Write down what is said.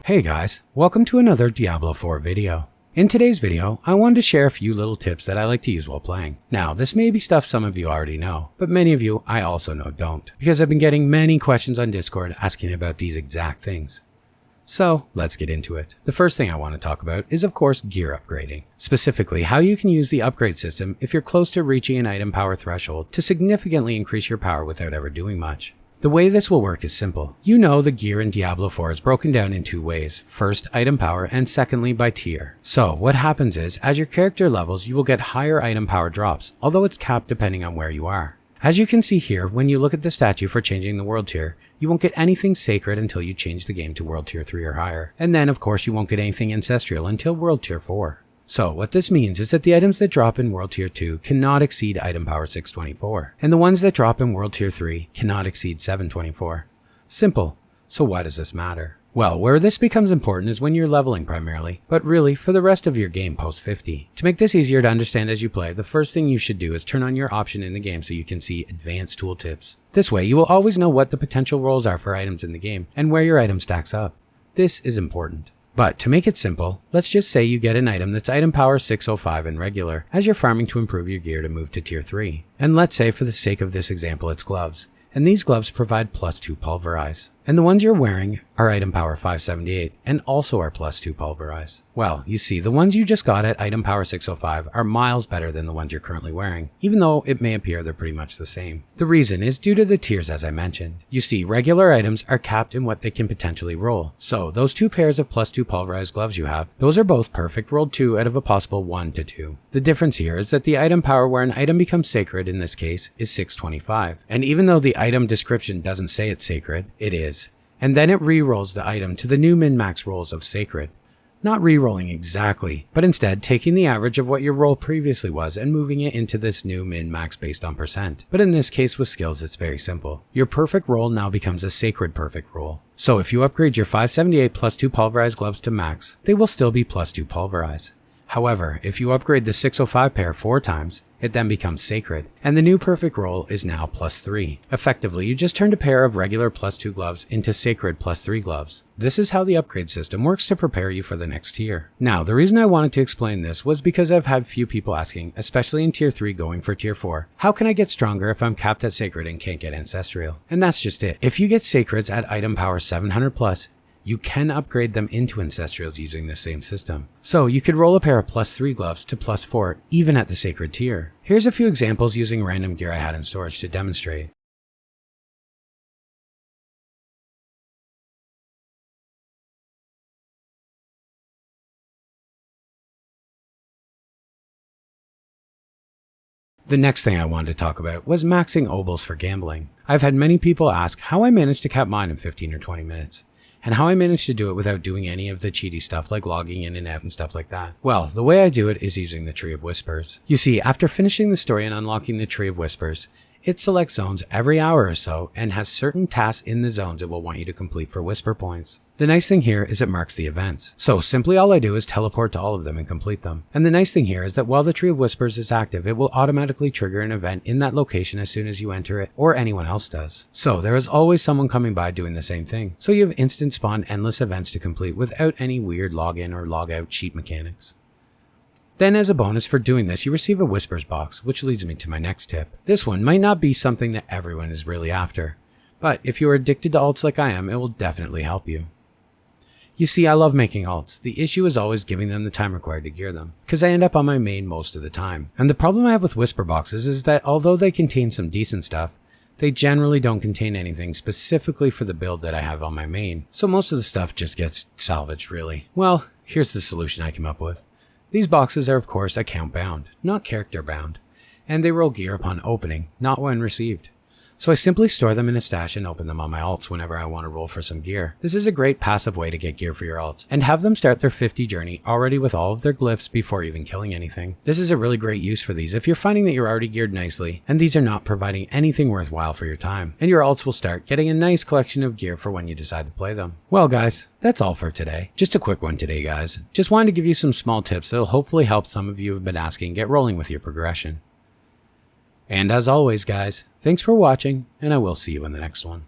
Hey guys, welcome to another Diablo 4 video. In today's video, I wanted to share a few little tips that I like to use while playing. Now, this may be stuff some of you already know, but many of you I also know don't, because I've been getting many questions on Discord asking about these exact things. So, let's get into it. The first thing I want to talk about is of course gear upgrading. Specifically, how you can use the upgrade system if you're close to reaching an item power threshold to significantly increase your power without ever doing much. The way this will work is simple. You know the gear in Diablo 4 is broken down in two ways. First, item power, and secondly, by tier. So, what happens is, as your character levels, you will get higher item power drops, although it's capped depending on where you are. As you can see here, when you look at the statue for changing the world tier, you won't get anything sacred until you change the game to world tier 3 or higher. And then, of course, you won't get anything ancestral until world tier 4. So, what this means is that the items that drop in World Tier 2 cannot exceed item power 624, and the ones that drop in World Tier 3 cannot exceed 724. Simple. So why does this matter? Well, where this becomes important is when you're leveling primarily, but really for the rest of your game post 50. To make this easier to understand as you play, the first thing you should do is turn on your option in the game so you can see advanced tooltips. This way you will always know what the potential roles are for items in the game and where your item stacks up. This is important. But to make it simple, let's just say you get an item that's item power 605 in regular as you're farming to improve your gear to move to tier 3. And let's say for the sake of this example it's gloves, and these gloves provide +2 pulverize. And the ones you're wearing are item power 578 and also are +2 pulverize. Well, you see, the ones you just got at item power 605 are miles better than the ones you're currently wearing, even though it may appear they're pretty much the same. The reason is due to the tiers as I mentioned. You see, regular items are capped in what they can potentially roll. So those two pairs of +2 pulverized gloves you have, those are both perfect rolled 2 out of a possible 1 to 2. The difference here is that the item power where an item becomes sacred in this case is 625. And even though the item description doesn't say it's sacred, it is. And then it re-rolls the item to the new min-max rolls of sacred. Not re-rolling exactly, but instead taking the average of what your roll previously was and moving it into this new min-max based on percent. But in this case with skills it's very simple. Your perfect roll now becomes a sacred perfect roll. So if you upgrade your 578 +2 pulverized gloves to max, they will still be +2 pulverize. However, if you upgrade the 605 pair 4 times, it then becomes sacred, and the new perfect roll is now +3. Effectively, you just turned a pair of regular +2 gloves into sacred +3 gloves. This is how the upgrade system works to prepare you for the next tier. Now, the reason I wanted to explain this was because I've had few people asking, especially in tier 3 going for tier 4, how can I get stronger if I'm capped at sacred and can't get ancestral? And that's just it. If you get sacreds at item power 700+, you can upgrade them into ancestrals using the same system. So you could roll a pair of +3 gloves to +4 even at the sacred tier. Here's a few examples using random gear I had in storage to demonstrate. The next thing I wanted to talk about was maxing OBOLS for gambling. I've had many people ask how I managed to cap mine in 15 or 20 minutes. And how I managed to do it without doing any of the cheaty stuff like logging in and out and stuff like that. Well, the way I do it is using the Tree of Whispers. You see, after finishing the story and unlocking the Tree of Whispers, it selects zones every hour or so and has certain tasks in the zones it will want you to complete for Whisper points. The nice thing here is it marks the events. So simply all I do is teleport to all of them and complete them. And the nice thing here is that while the Tree of Whispers is active, it will automatically trigger an event in that location as soon as you enter it, or anyone else does. So there is always someone coming by doing the same thing. So you have instant spawn endless events to complete without any weird login or logout cheat mechanics. Then as a bonus for doing this, you receive a Whispers box, which leads me to my next tip. This one might not be something that everyone is really after, but if you are addicted to alts like I am, it will definitely help you. You see, I love making alts. The issue is always giving them the time required to gear them, because I end up on my main most of the time. And the problem I have with Whisper boxes is that although they contain some decent stuff, they generally don't contain anything specifically for the build that I have on my main, so most of the stuff just gets salvaged really. Well, here's the solution I came up with. These boxes are of course account bound, not character bound, and they roll gear upon opening, not when received. So I simply store them in a stash and open them on my alts whenever I want to roll for some gear. This is a great passive way to get gear for your alts, and have them start their 50 journey already with all of their glyphs before even killing anything. This is a really great use for these if you're finding that you're already geared nicely, and these are not providing anything worthwhile for your time, and your alts will start getting a nice collection of gear for when you decide to play them. Well guys, that's all for today. Just a quick one today guys. Just wanted to give you some small tips that'll hopefully help some of you who have been asking get rolling with your progression. And as always guys, thanks for watching, and I will see you in the next one.